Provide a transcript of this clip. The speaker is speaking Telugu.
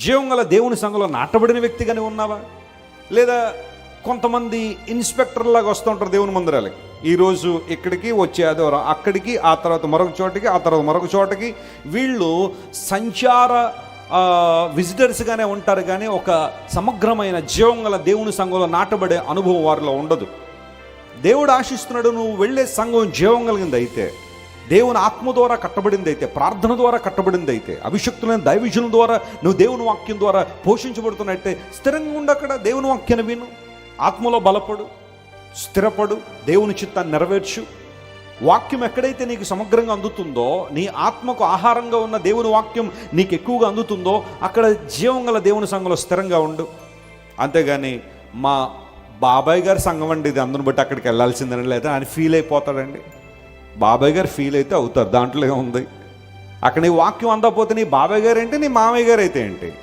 జీవం గల దేవుని సంఘంలో నాటబడిన వ్యక్తిగానే ఉన్నావా? లేదా కొంతమంది ఇన్స్పెక్టర్లాగా వస్తూ ఉంటారు దేవుని మందిరాలకి. ఈరోజు ఇక్కడికి, వచ్చే ఆదివారం అక్కడికి, ఆ తర్వాత మరొక చోటకి, ఆ తర్వాత మరొక చోటకి. వీళ్ళు సంచార విజిటర్స్గానే ఉంటారు, కానీ ఒక సమగ్రమైన జీవం గల దేవుని సంఘంలో నాటబడే అనుభవం వారిలో ఉండదు. దేవుడు ఆశిస్తున్నాడు, నువ్వు వెళ్ళే సంఘం జీవం కలిగింది అయితే, దేవుని ఆత్మ ద్వారా కట్టబడింది అయితే, ప్రార్థన ద్వారా కట్టబడింది అయితే, అభిషక్తులైన దైవజనుల ద్వారా నువ్వు దేవుని వాక్యం ద్వారా పోషించబడుతున్నట్టే స్థిరంగా ఉండక్కడ దేవుని వాక్యాన్ని విను, ఆత్మలో బలపడు, స్థిరపడు, దేవుని చిత్తాన్ని నెరవేర్చు. వాక్యం ఎక్కడైతే నీకు సమగ్రంగా అందుతుందో, నీ ఆత్మకు ఆహారంగా ఉన్న దేవుని వాక్యం నీకు ఎక్కువగా అందుతుందో, అక్కడ జీవం గల దేవుని సంఘంలో స్థిరంగా ఉండు. అంతేగాని మా బాబాయ్ గారి సంఘం అండి ఇది, అందుని బట్టి అక్కడికి వెళ్ళాల్సిందని లేదా అని ఫీల్ అయిపోతాడండి. బాబాయ్ గారు ఫీల్ అయితే అవుతారు, దాంట్లో ఏముంది? అక్కడ నీ వాక్యం అందకపోతే నీ బాబాయ్ గారు ఏంటి, నీ మామయ్య గారు అయితే ఏంటి?